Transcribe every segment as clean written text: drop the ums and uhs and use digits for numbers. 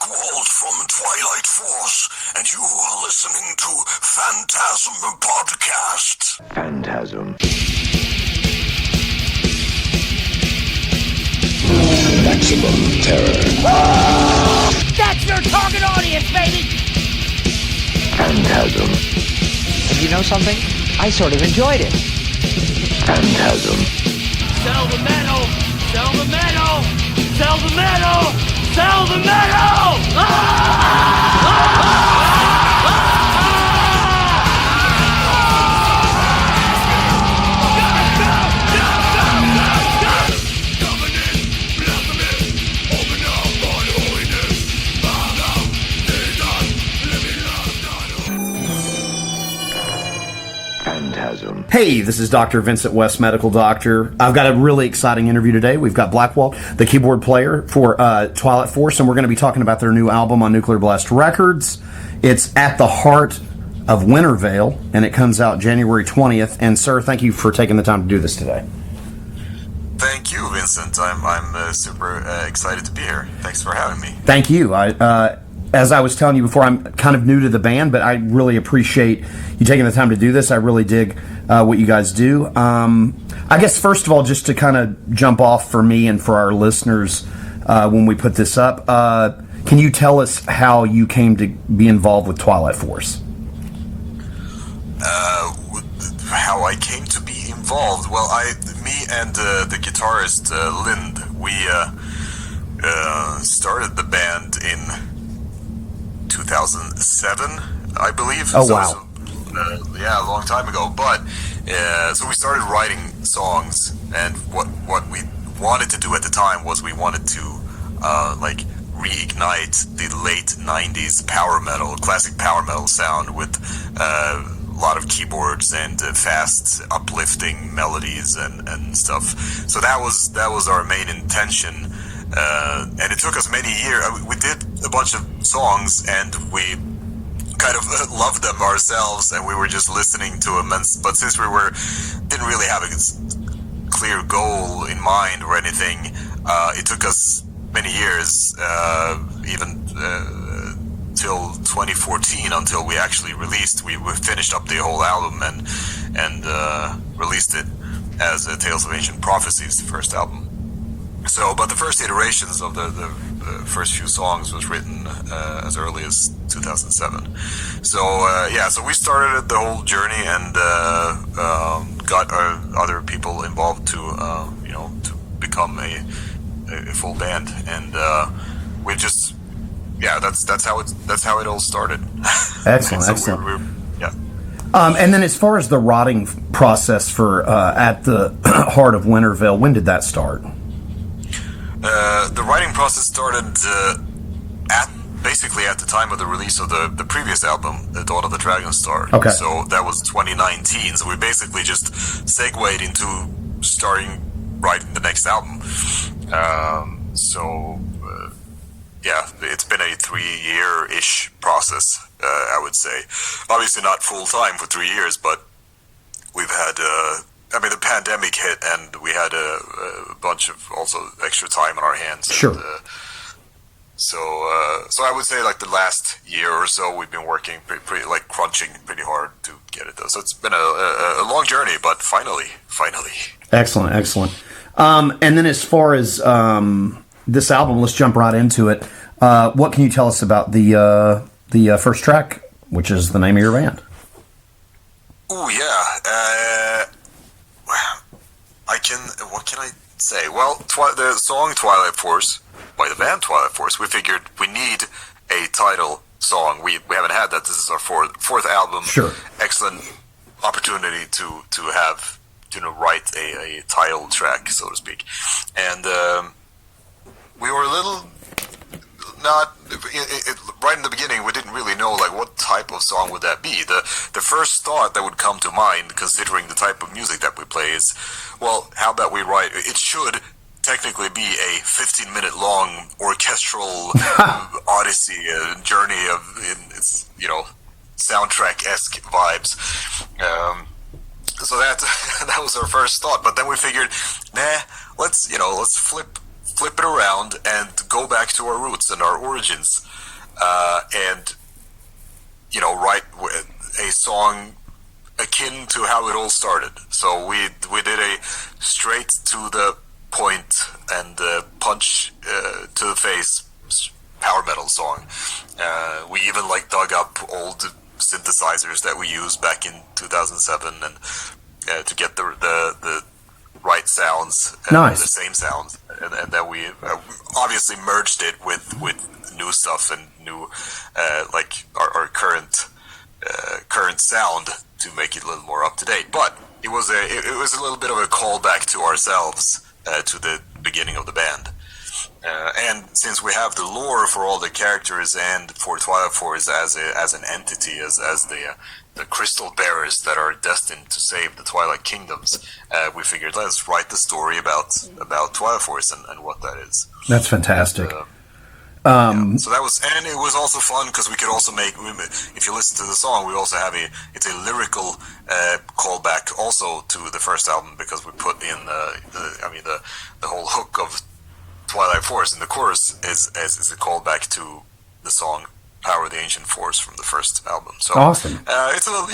Blackwald from Twilight Force, and you are listening to FANTASM Podcast. Phantasm. Maximum terror. That's your target audience, baby! Phantasm. And you know something? I sort of enjoyed it. Phantasm. Sell the metal! Sell the metal! Sell the metal! Sell the metal! Phantasm. Hey, this is Dr. Vincent West, Medical Doctor. I've got a really exciting interview today. We've got Blackwald, the keyboard player for Twilight Force, and we're going to be talking about their new album on Nuclear Blast Records. It's At the Heart of Wintervale, and it comes out January 20th. And, sir, thank you for taking the time to do this today. Thank you, Vincent. I'm super excited to be here. Thanks for having me. Thank you. As I was telling you before, I'm kind of new to the band, but I really appreciate you taking the time to do this. I really dig what you guys do. I guess, first of all, just to kind of jump off for me and for our listeners when we put this up, can you tell us how you came to be involved with Twilight Force? How I came to be involved? Well, me and the guitarist, Lind, we started the band in 2007, I believe. Oh, so wow. Yeah, a long time ago. But so we started writing songs, and what we wanted to do at the time was we wanted to reignite the late 90s power metal, classic power metal sound with a lot of keyboards and fast uplifting melodies and stuff. So that was our main intention. And it took us many years. We did a bunch of songs, and we kind of loved them ourselves, and we were just listening to them. But since we didn't really have a clear goal in mind or anything, it took us many years, even till 2014, until we actually released. We finished up the whole album and released it as Tales of Ancient Prophecies, the first album. So, but the first iterations of the first few songs was written as early as 2007. So, so we started the whole journey and got other people involved to become a full band, and we just, that's how it all started. Excellent, So excellent. yeah. And then as far as the writing process for At the Heart of Wintervale, when did that start? The writing process started basically at the time of the release of the previous album, The Dawn of the Dragon Star. Okay. So that was 2019. So we basically just segued into starting writing the next album. It's been a 3-year-ish process, I would say. Obviously not full-time for 3 years, but we've had... the pandemic hit, and we had a bunch of also extra time on our hands. Sure. And, so I would say like the last year or so, we've been working pretty crunching pretty hard to get it done. So it's been a long journey, but finally. Excellent, excellent. And then as far as this album, let's jump right into it. What can you tell us about the first track, which is the name of your band? Oh yeah. What can I say? Well, the song Twilight Force by the band Twilight Force, we figured we need a title song. We haven't had that. This is our fourth album. Sure. Excellent opportunity to have, write a title track, so to speak. And we were a little right in the beginning, we didn't really know what type of song would that be. The first thought that would come to mind, considering the type of music that we play, is, well, how about we write? It should technically be a 15-minute long orchestral odyssey, journey of soundtrack-esque vibes. So that was our first thought. But then we figured, let's flip flip it around and go back to our roots and our origins, and write a song akin to how it all started. So we did a straight to the point and punch to the face power metal song. We even dug up old synthesizers that we used back in 2007 and to get the right sounds, nice. The same sounds, and then we obviously merged it with new stuff and new our current sound to make it a little more up to date. But it was a little bit of a callback to ourselves, to the beginning of the band. And since we have the lore for all the characters and for Twilight Force as an entity, as the crystal bearers that are destined to save the Twilight Kingdoms, we figured let's write the story about Twilight Force and what that is. That's fantastic. So that was, and it was also fun because we could also make, if you listen to the song, we also have it's a lyrical callback also to the first album, because we put in the whole hook of Twilight Force in the chorus is a callback to the song Power of the Ancient Force from the first album. So awesome. It's a little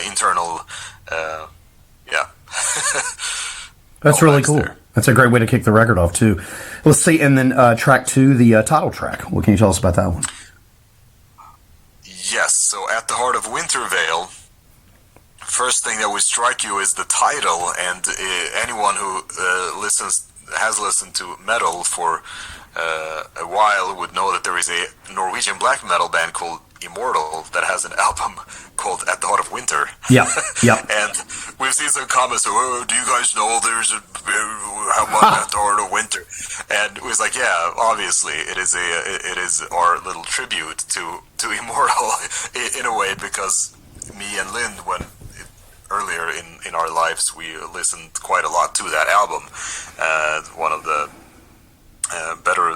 internal, That's really cool. There. That's a great way to kick the record off too. Let's see, and then track 2, the title track. What can you tell us about that one? Yes, so At the Heart of Wintervale, first thing that would strike you is the title, and anyone who has listened to metal for a while would know that there is a Norwegian black metal band called Immortal that has an album called At the Heart of Winter. Yeah. And we've seen some comments of, do you guys know there's how much At the Heart of Winter? And it was like, yeah, obviously it is our little tribute to Immortal in a way, because me and Lynn, when earlier in our lives, we listened quite a lot to that album. One of the better,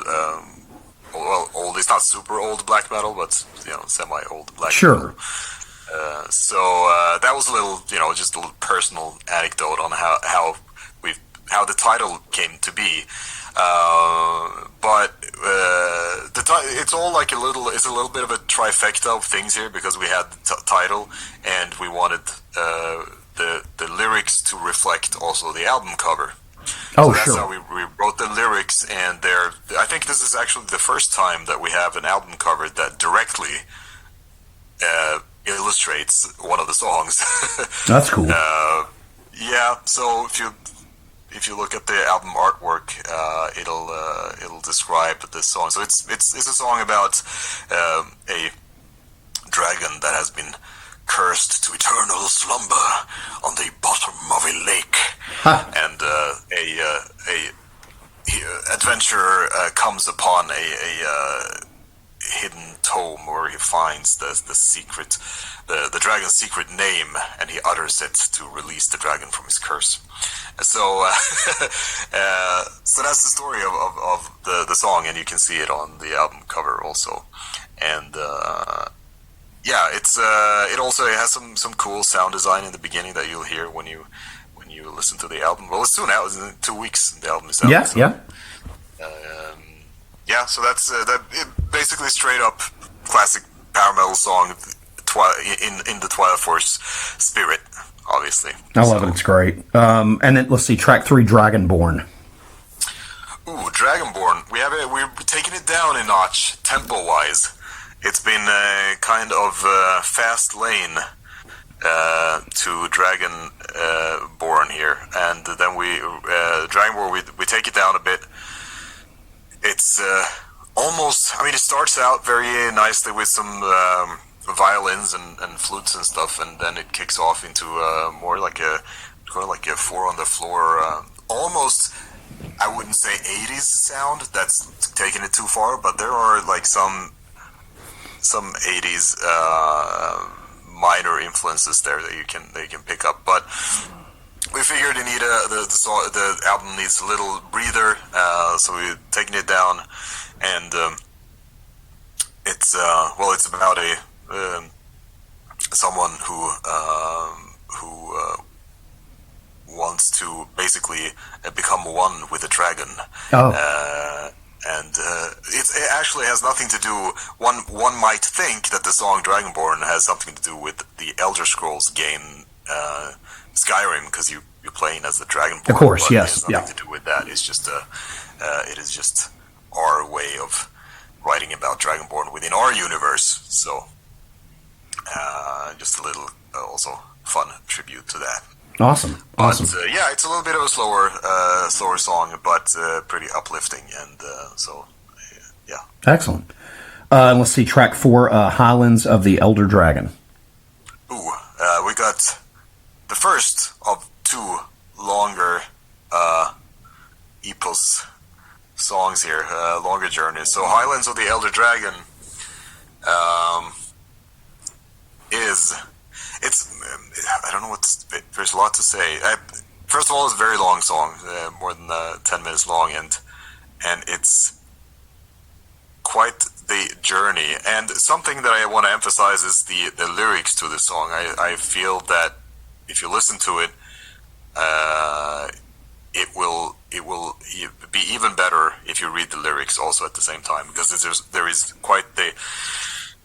old, it's not super old black metal, but semi-old black metal. So that was a little, just a little personal anecdote on how the title came to be. But it's all like it's a little bit of a trifecta of things here, because we had the title and we wanted the lyrics to reflect also the album cover. So that's how we wrote the lyrics, and I think this is actually the first time that we have an album cover that directly illustrates one of the songs. That's cool. Yeah, so if you look at the album artwork, it'll describe this song. So it's a song about a dragon that has been cursed to eternal slumber on the bottom of a lake, and a adventurer comes upon a hidden tome where he finds the secret, the dragon's secret name, and he utters it to release the dragon from his curse. So so that's the story of the song, and you can see it on the album cover also. And it also has some cool sound design in the beginning that you'll hear when you listen to the album. Well, it's soon out. It's in 2 weeks. The album is out. Yeah. So that's basically straight up classic power metal song in the Twilight Force spirit, obviously. I love it. It's great. And then let's see, track 3, Dragonborn. Ooh, Dragonborn. We're taking it down a notch tempo wise. It's been a kind of fast lane to Dragonborn here, and then Dragonborn we take it down a bit. It's almost, it starts out very nicely with some violins and flutes and stuff, and then it kicks off into more like a 4 on the floor, almost, I wouldn't say 80s sound. That's taking it too far, but there are like some 80s minor influences there that you can pick up. But we figured the album needs a little breather, so we're taking it down, and it's about someone who wants to basically become one with the dragon. And it actually has nothing to do. One might think that the song Dragonborn has something to do with the Elder Scrolls game Skyrim, because you're playing as the Dragonborn. Of course, but yes, it has nothing to do with that. It's just it is just our way of writing about Dragonborn within our universe. So just a little also fun tribute to that. Awesome. But yeah, it's a little bit of a slower song, but pretty uplifting, and yeah. Excellent. Let's see, track 4, Highlands of the Elder Dragon. Ooh, we got the first of 2 longer epos songs here, longer journeys. So Highlands of the Elder Dragon I don't know there's a lot to say. First of all, it's a very long song, more than 10 minutes long, and it's quite the journey. And something that I want to emphasize is the lyrics to the song. I feel that if you listen to it, it will be even better if you read the lyrics also at the same time, because there is quite the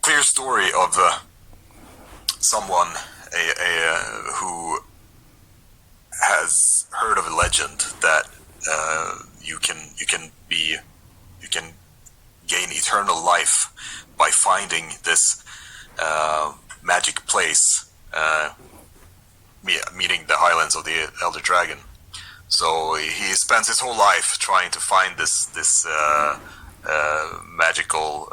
clear story of someone who has heard of a legend that you can gain eternal life by finding this magic place, meeting the Highlands of the Elder Dragon. So he spends his whole life trying to find this magical,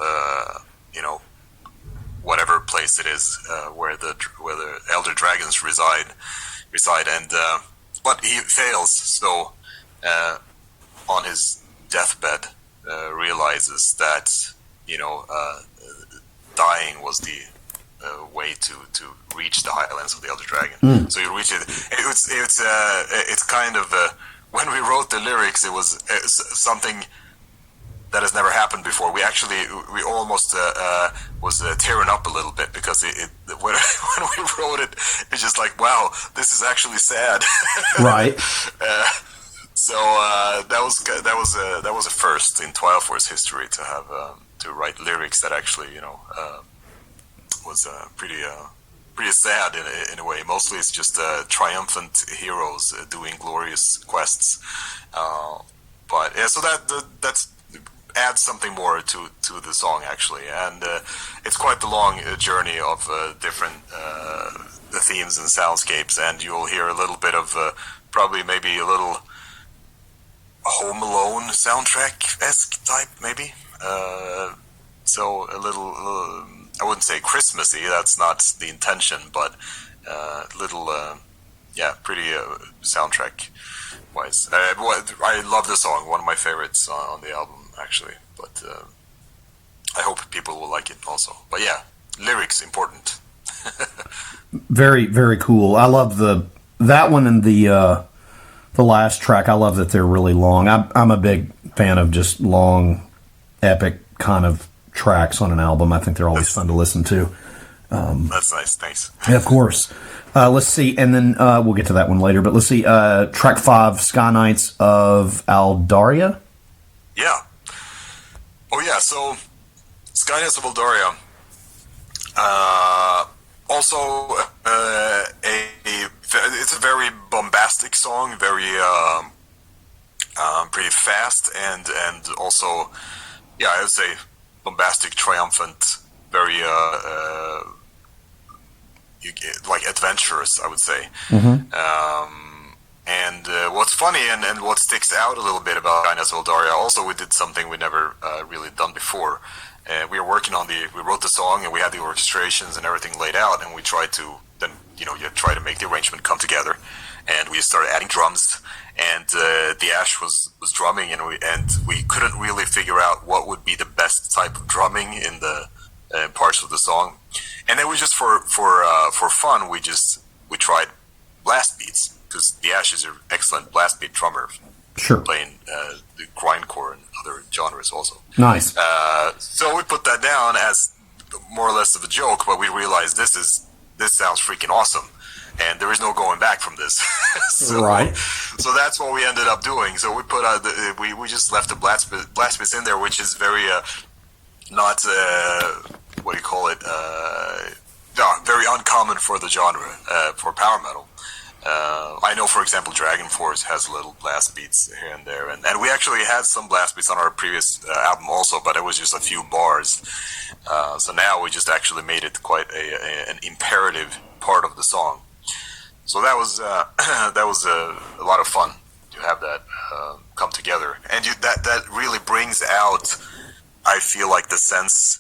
whatever place it is, where the Elder Dragons reside, and but he fails. So on his deathbed, realizes that dying was the way to reach the Highlands of the Elder Dragon. So you reach it. It's kind of when we wrote the lyrics, it was something that has never happened before. We almost was tearing up a little bit, because when we wrote it, it's just like, wow, this is actually sad. Right. So that was a first in Twilight Force history to have to write lyrics that actually was pretty sad in a way. Mostly it's just triumphant heroes doing glorious quests. But yeah, so that's adds something more to the song actually, and it's quite the long journey of different the themes and soundscapes, and you'll hear a little bit of probably maybe a little Home Alone soundtrack-esque type maybe. So a little, I wouldn't say Christmassy, that's not the intention, but little, pretty soundtrack-wise. I love the song, one of my favorites on the album, actually, but I hope people will like it also. But yeah, lyrics important. Very, very cool. I love that one and the last track. I love that they're really long. I'm a big fan of just long, epic kind of tracks on an album. I think they're always fun to listen to. That's nice. Thanks. Yeah, of course. Let's see, and then we'll get to that one later. But let's see, track 5, Sky Knights of Aldaria. Yeah. Oh yeah. So, Sky Knights of Aldaria. Also, it's a very bombastic song, very pretty fast, and also, yeah, I would say bombastic, triumphant, very like adventurous, I would say. Mm-hmm. And what's funny and what sticks out a little bit about Sky Knights of Aldaria, also we did something we never really done before. We were working on we wrote the song and we had the orchestrations and everything laid out, and we tried to then, you try to make the arrangement come together, and we started adding drums, and the Ash was drumming, and we couldn't really figure out what would be the best type of drumming in the parts of the song, and then we just for fun we tried blast beats, because the Ash is an excellent blast beat drummer. Sure. Playing the grindcore and other genres also. Nice. So we put that down as more or less of a joke, but we realized this sounds freaking awesome. and there is no going back from this. Right. So that's what we ended up doing. So we put we just left the blast bits in there, which is very not what do you call it? Very uncommon for the genre for power metal. I know, for example, Dragon Force has little blast beats here and there, and we actually had some blast beats on our previous album also, but it was just a few bars. So now we just actually made it quite an imperative part of the song. So that was a lot of fun to have that come together, and that really brings out, I feel like, the sense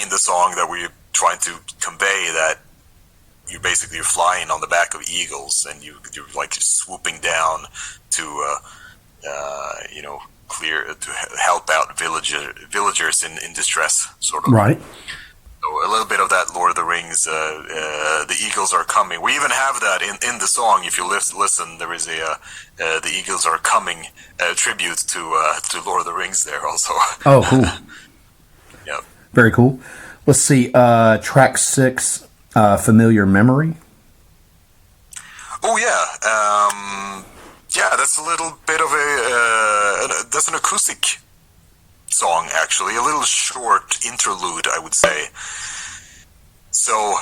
in the song that we're trying to convey, that you're basically flying on the back of eagles, and you're like swooping down to clear to help out villagers in distress, sort of. Right. So a little bit of that Lord of the Rings, the eagles are coming. We even have that in the song. If you listen, there is a the eagles are coming tribute to Lord of the Rings there also. Oh, cool. Yeah. Very cool. Let's see. Track 6, Familiar Memory. Oh yeah. Yeah, that's a little bit of that's an acoustic song, actually, a little short interlude, I would say. So,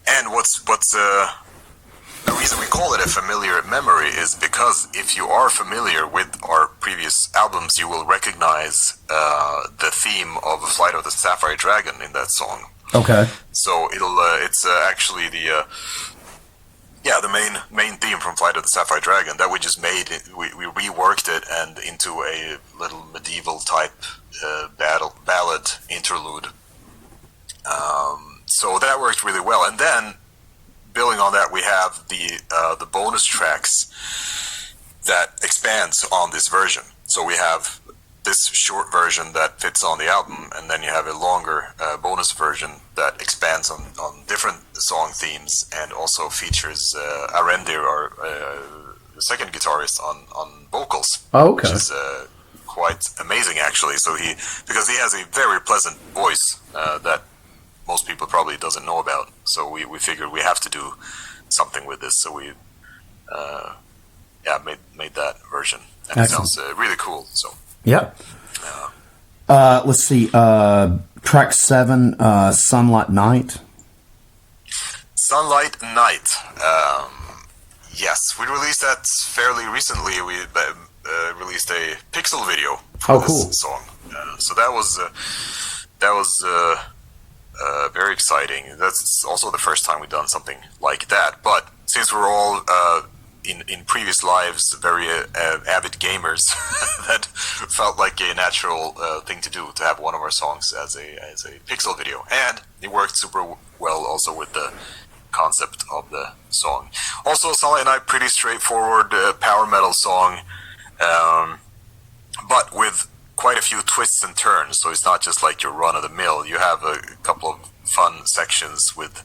and what's the reason we call it a familiar memory is because if you are familiar with our previous albums, you will recognize the theme of Flight of the Sapphire Dragon in that song. Okay. So it's actually the main theme from Flight of the Sapphire Dragon that we just made. We reworked it and into a little medieval type ballad interlude. So that worked really well. And then building on that, we have the bonus tracks that expands on this version. So we have this short version that fits on the album, and then you have a longer bonus version that expands on different song themes and also features Arendir, our second guitarist, on vocals. Oh, okay. Which is quite amazing, actually. So because he has a very pleasant voice that most people probably doesn't know about. So we figured we have to do something with this. So we made that version, and it sounds really cool. So. Yeah. Let's see. Track 7, Sunlight Night. Sunlight Night. Yes, we released that fairly recently. We released a pixel video for this song. So that was very exciting. That's also the first time we've done something like that. But since we're all in previous lives very avid gamers, that felt like a natural thing to do, to have one of our songs as a pixel video, and it worked super well also with the concept of the song. Also, Sunlight Night, pretty straightforward power metal song, but with quite a few twists and turns. So it's not just like your run of the mill. You have a couple of fun sections with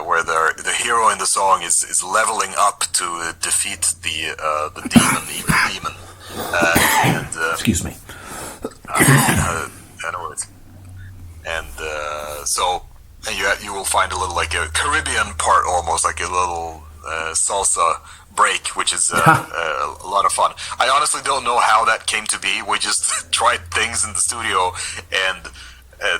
where the hero in the song is leveling up to defeat the evil demon. Excuse me. I know it. And so you will find a little, like a Caribbean part, almost like a little salsa break, which is a lot of fun. I honestly don't know how that came to be. We just tried things in the studio, and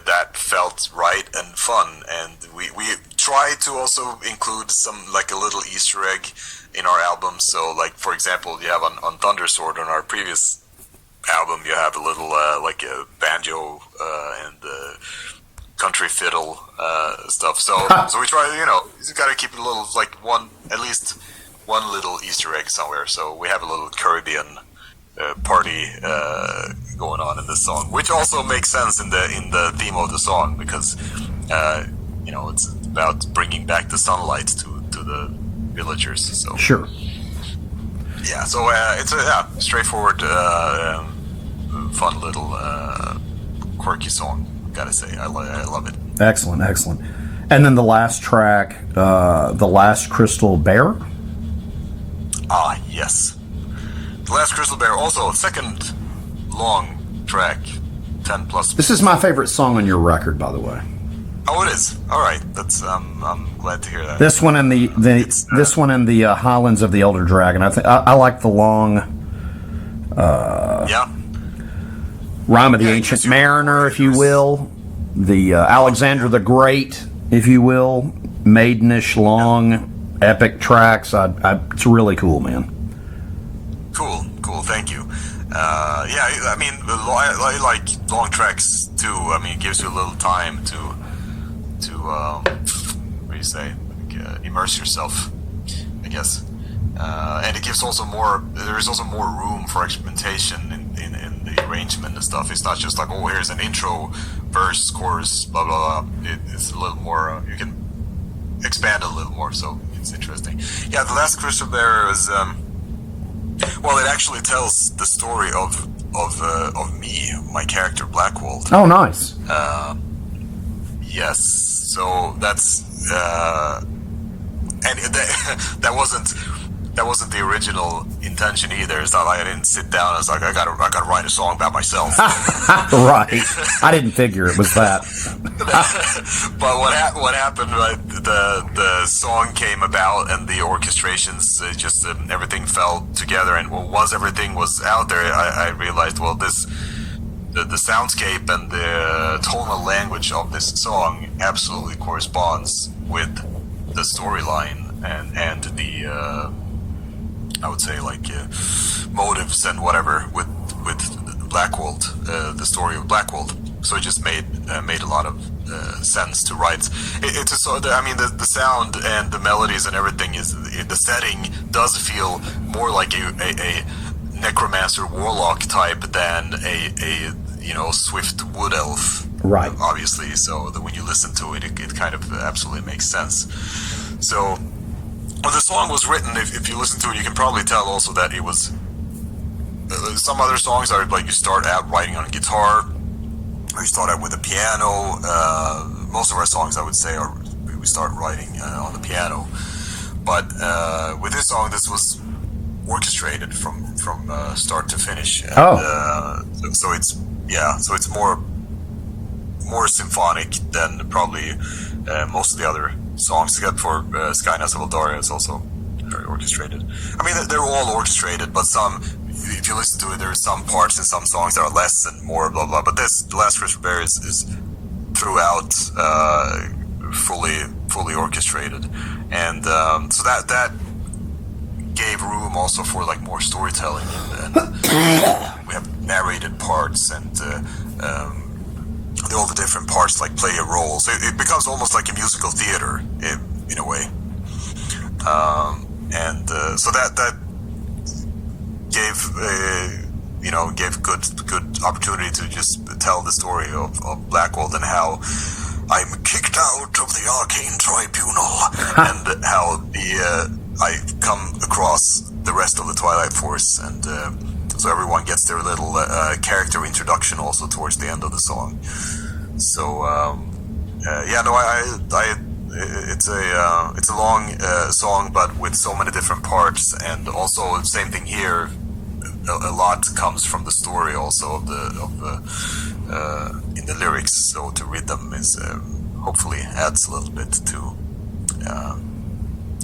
that felt right and fun. And we try to also include some, like, a little Easter egg in our album. So, like, for example, you have on Thundersword, on our previous album, you have a little like a banjo and country fiddle stuff. So we try, you got to keep it a little, like, at least one little Easter egg somewhere. So we have a little Caribbean party going on in this song, which also makes sense in the theme of the song, because it's about bringing back the sunlight to the villagers. So sure. Yeah, so it's a straightforward, fun little quirky song. Gotta say, I love it. Excellent. And then the last track, The Last Crystal Bear. Ah, yes. The Last Crystal Bear, also second long track, 10 plus. This is my favorite song on your record, by the way. Oh, it is. All right, that's I'm glad to hear that. This one and the this one and the Highlands of the Elder Dragon. I like the long. Yeah. Rime of the Ancient Mariner, if you will. The Alexander the Great, if you will. Maidenish, long, epic tracks. It's really cool, man. Cool. Thank you. I mean, I like long tracks too. I mean, it gives you a little time to what do you say? Like, immerse yourself, I guess. And it gives also more. There is also more room for experimentation in the arrangement and stuff. It's not just like, oh, here's an intro, verse, chorus, blah blah blah. It's a little more. You can expand a little more, so it's interesting. Yeah, the Last Crystal Bearer is. Well, it actually tells the story of me, my character Blackwald. Oh, nice. Yes. So that's and that wasn't the original intention either. It's not like I didn't sit down and was like, I gotta write a song about myself. Right. I didn't figure it was that. But what happened? Right, the song came about, and the orchestrations just everything fell together. And once everything was out there, I realized, well, the soundscape and the tonal language of this song absolutely corresponds with the storyline and the I would say like motives and whatever with Blackwald, the story of Blackwald. So it just made a lot of sense to write. It's just, I mean, the sound and the melodies and everything is the setting does feel more like a necromancer warlock type than a swift wood elf. Right. Obviously, so that when you listen to it, it kind of absolutely makes sense. So. When the song was written, if you listen to it, you can probably tell also that it was. Some other songs are like you start out writing on a guitar, or you start out with a piano. Most of our songs, I would say, we start writing on the piano. But with this song, this was orchestrated from start to finish. And, so it's more symphonic than probably most of the other songs, except for Skynas of Eldaria is also very orchestrated. I mean, they're all orchestrated, but some, if you listen to it, there are some parts in some songs that are less and more, blah blah. But this, The Last Crystal Bear, is throughout fully orchestrated, and so that gave room also for like more storytelling, and we have narrated parts and. All the different parts like play a role, so it becomes almost like a musical theater in a way, so that gave good opportunity to just tell the story of Blackwald and how I'm kicked out of the Arcane Tribunal and how I come across the rest of the Twilight Force, and so everyone gets their little character introduction also towards the end of the song. So it's a long song, but with so many different parts, and also the same thing here. A lot comes from the story also of the in the lyrics. So to read them is hopefully adds a little bit to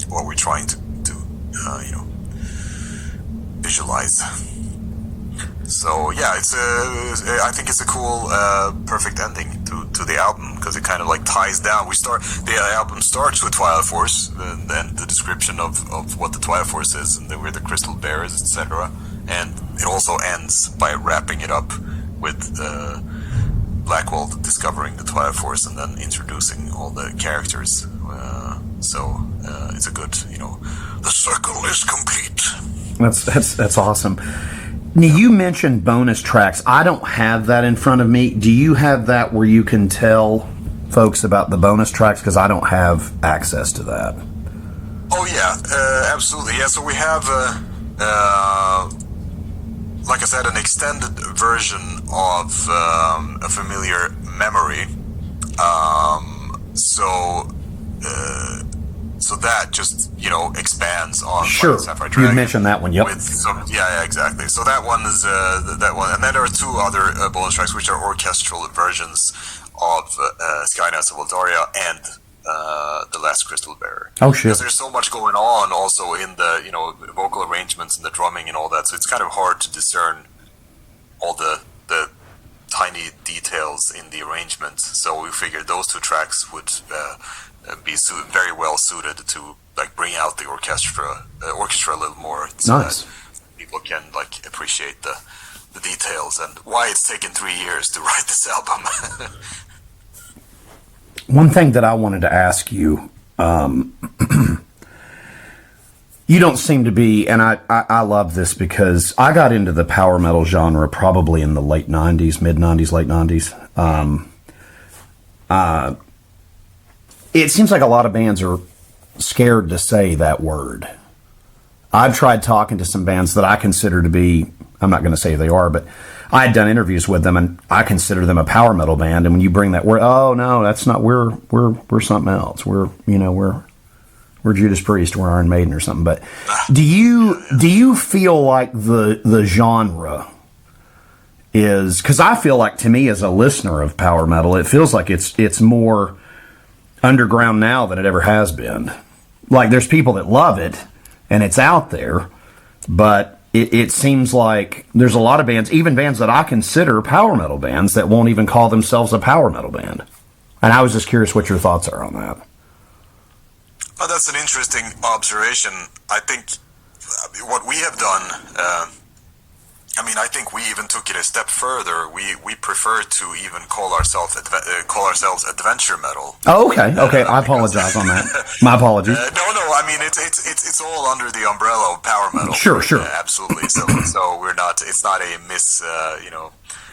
what we're trying to visualize. So yeah, I think it's a cool, perfect ending to the album, because it kind of like ties down. The album starts with Twilight Force, and then the description of what the Twilight Force is, and where the Crystal Bear is, etc. And it also ends by wrapping it up with Blackwald discovering the Twilight Force and then introducing all the characters. So it's a good, the circle is complete. That's awesome. Now, you mentioned bonus tracks. I don't have that in front of me. Do you have that where you can tell folks about the bonus tracks? Because I don't have access to that. Oh, yeah, absolutely. Yeah, so we have, like I said, an extended version of A Familiar Memory. So that just, expands on sure. Sapphire Dragon. You mentioned that one, yep. Yeah, exactly. So that one is that one. And then there are two other bonus tracks, which are orchestral versions of Skynights of Eldaria and The Last Crystal Bearer. Oh shit! Because there's so much going on also in the vocal arrangements and the drumming and all that, so it's kind of hard to discern all the tiny details in the arrangement. So we figured those two tracks would be very well suited to like bring out the orchestra a little more. So nice. That people can like appreciate the details and why it's taken 3 years to write this album. One thing that I wanted to ask you, you don't seem to be, and I love this because I got into the power metal genre probably in the late 90s, mid 90s, late 90s. It seems like a lot of bands are scared to say that word. I've tried talking to some bands that I consider to be, I'm not going to say they are, but I had done interviews with them, and I consider them a power metal band. And when you bring that word, oh no, that's not. We're something else. We're Judas Priest, we're Iron Maiden or something. But do you feel like the genre is? Because I feel like, to me, as a listener of power metal, it feels like it's more underground now than it ever has been. Like there's people that love it, and it's out there, but it seems like there's a lot of bands, even bands that I consider power metal bands, that won't even call themselves a power metal band. And I was just curious what your thoughts are on that. Oh, that's an interesting observation. I think what we have done, I think we even took it a step further. We prefer to even call ourselves adventure metal. Oh, okay. I apologize on that. My apologies. No. I mean, it's all under the umbrella of power metal. Sure. Absolutely. So we're not. It's not a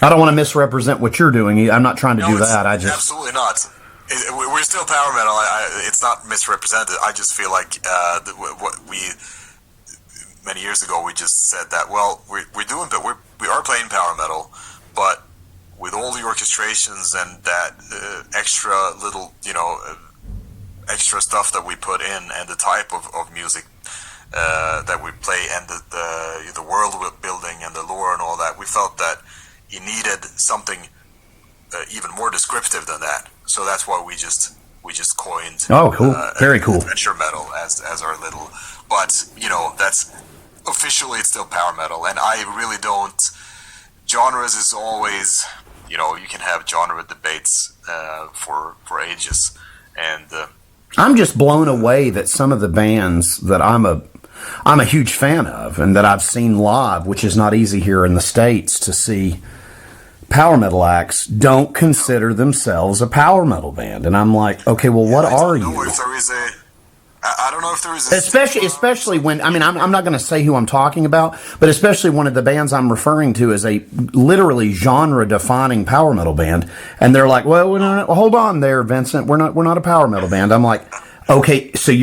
I don't want to misrepresent what you're doing. I'm not trying to do that. Absolutely not. We're still power metal. It's not misrepresented. I just feel like what we many years ago we just said that we are playing power metal, but with all the orchestrations and that extra little extra stuff that we put in and the type of music that we play and the world we're building and the lore and all that, we felt that you needed something even more descriptive than that. So that's why we just coined cool. Very cool adventure metal as our little, but that's officially it's still power metal, and I really don't. Genres is always you can have genre debates for ages, and I'm just blown away that some of the bands that I'm a huge fan of and that I've seen live, which is not easy here in the States to see power metal acts, don't consider themselves a power metal band. And I'm like, okay, well, what are you? I don't know if there is especially when, I'm not going to say who I'm talking about, but especially one of the bands I'm referring to is a literally genre-defining power metal band, and they're like, well, hold on there, Vincent, we're not a power metal band. I'm like, okay, so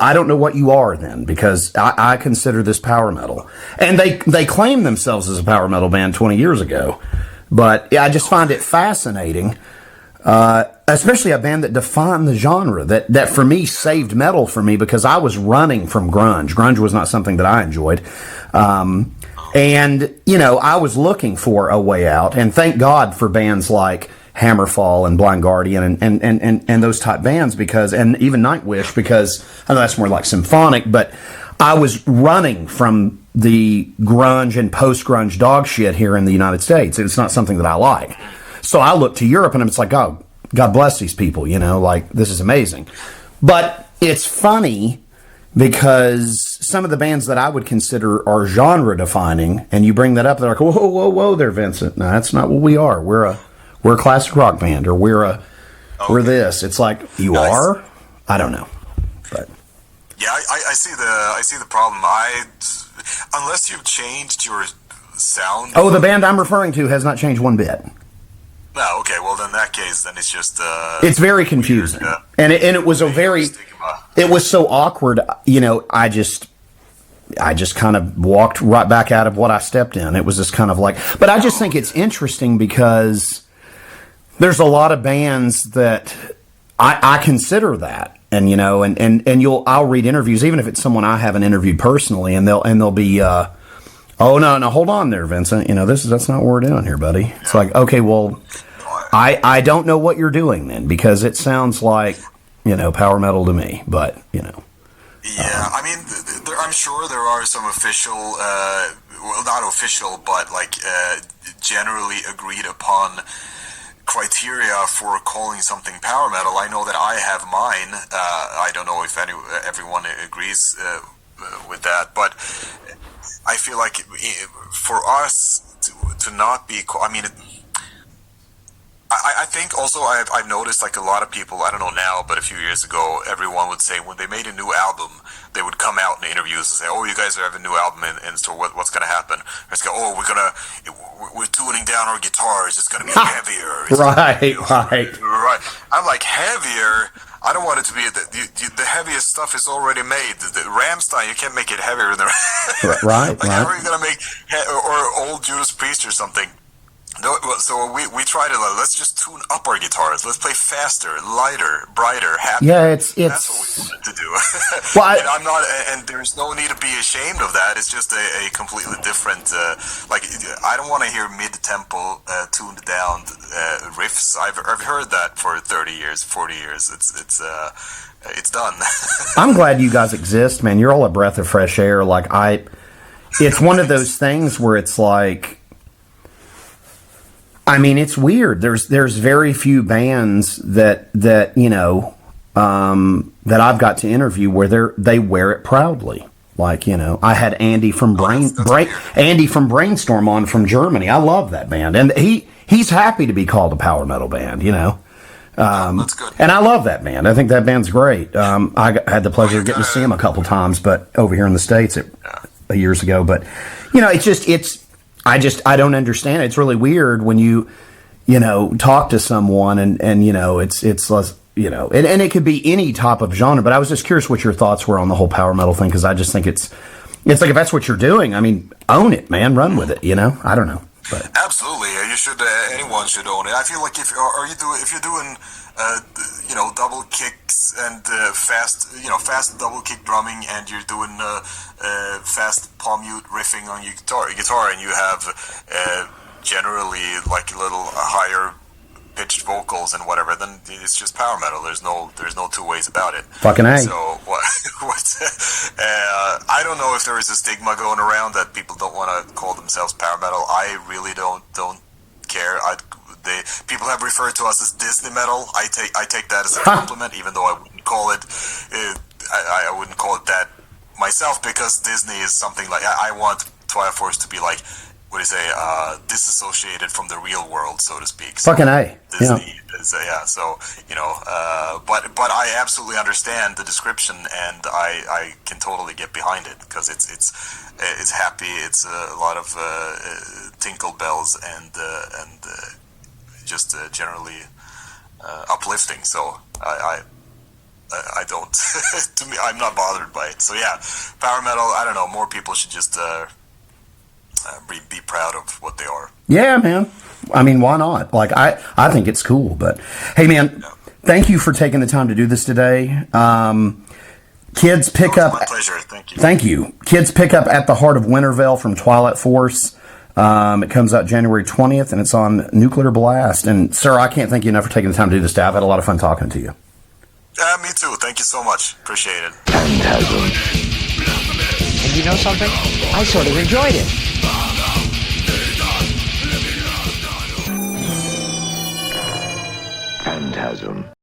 I don't know what you are then, because I consider this power metal. And they claim themselves as a power metal band 20 years ago, but I just find it fascinating. Especially a band that defined the genre, that for me saved metal for me, because I was running from grunge. Grunge was not something that I enjoyed. And, I was looking for a way out, and thank God for bands like Hammerfall and Blind Guardian and those type bands, and even Nightwish, because I know that's more like symphonic, but I was running from the grunge and post-grunge dog shit here in the United States. It's not something that I like. So I look to Europe, and it's like, oh, God bless these people, like, this is amazing. But it's funny because some of the bands that I would consider are genre-defining, and you bring that up, they're like, whoa there, Vincent. No, that's not what we are. We're a classic rock band, or we're this. It's like, you are? I don't know. But yeah, I see the problem. Unless you've changed your sound. Oh, the band I'm referring to has not changed one bit. No, okay. Well, in that case, then it's just it's very confusing, and it was it was so awkward. I just kind of walked right back out of what I stepped in. It was just kind of like, but I just think it's interesting because there's a lot of bands that I consider that, and I'll read interviews, even if it's someone I haven't interviewed personally, and they'll be. Oh no! Hold on there, Vincent. That's not what we're doing here, buddy. It's like, okay, well, I don't know what you're doing then, because it sounds like, power metal to me, but, Yeah, I mean, I'm sure there are some official, well, not official, but like generally agreed upon criteria for calling something power metal. I know that I have mine. I don't know if everyone agrees with that, but I feel like for us to not be, I mean, I think also I've noticed like a lot of people, I don't know now, but a few years ago, everyone would say when they made a new album, they would come out in interviews and say, "Oh, you guys have a new album, and so what's going to happen?" Or it's go, "Oh, we're tuning down our guitars. It's going to be heavier." Right. I'm like, heavier. I don't want it to be the heaviest stuff is already made. The Rammstein, you can't make it heavier than right. How are you going to make or old Judas Priest or something? No, so we try to let's just tune up our guitars. Let's play faster, lighter, brighter, happier. Yeah, it's that's what we wanted to do. Well, and I'm not, and there's no need to be ashamed of that. It's just a completely different. Like I don't want to hear mid-tempo, tuned down riffs. I've heard that for 30 years, 40 years. It's done. I'm glad you guys exist, man. You're all a breath of fresh air. It's one of those things where it's like. I mean, it's weird. There's very few bands that I've got to interview where they wear it proudly. Like, I had Andy from Andy from Brainstorm on from Germany. I love that band, and he's happy to be called a power metal band. That's good. And I love that band. I think that band's great. I had the pleasure of getting to see him a couple times, but over here in the States years ago. But I don't understand it. It's really weird when you talk to someone and it's less, and it could be any type of genre, but I was just curious what your thoughts were on the whole power metal thing, because I just think it's like, if that's what you're doing, I mean, own it, man, run with it, I don't know. But. Absolutely, you should. Anyone should own it. I feel like if you're doing double kicks and fast double kick drumming, and you're doing fast palm mute riffing on your guitar, and you have generally like a little higher pitched vocals and whatever, then it's just power metal. There's no two ways about it. Fucking A. So I don't know if there is a stigma going around that people don't want to call themselves power metal. I really don't care. People have referred to us as Disney metal. I take that as a compliment, even though I wouldn't call it. I wouldn't call it that myself, because Disney is something like, I want Twilight Force to be like, what do you say, disassociated from the real world, so to speak. So fucking A. Disney is, so, but I absolutely understand the description, and I can totally get behind it, because it's happy, it's a lot of tinkle bells and just generally uplifting, so I don't, to me, I'm not bothered by it. So yeah, power metal, I don't know, more people should just be proud of what they are. Yeah, man. I mean, why not? Like, I think it's cool. But hey, man, thank you for taking the time to do this today. Kids pick up. My pleasure. Thank you. Thank you. Kids pick up At the Heart of Wintervale from Twilight Force. It comes out January 20th, and it's on Nuclear Blast. And sir, I can't thank you enough for taking the time to do this. I've had a lot of fun talking to you. Me too. Thank you so much. Appreciate it. Phantasm. And you know something? I sort of enjoyed it. Phantasm.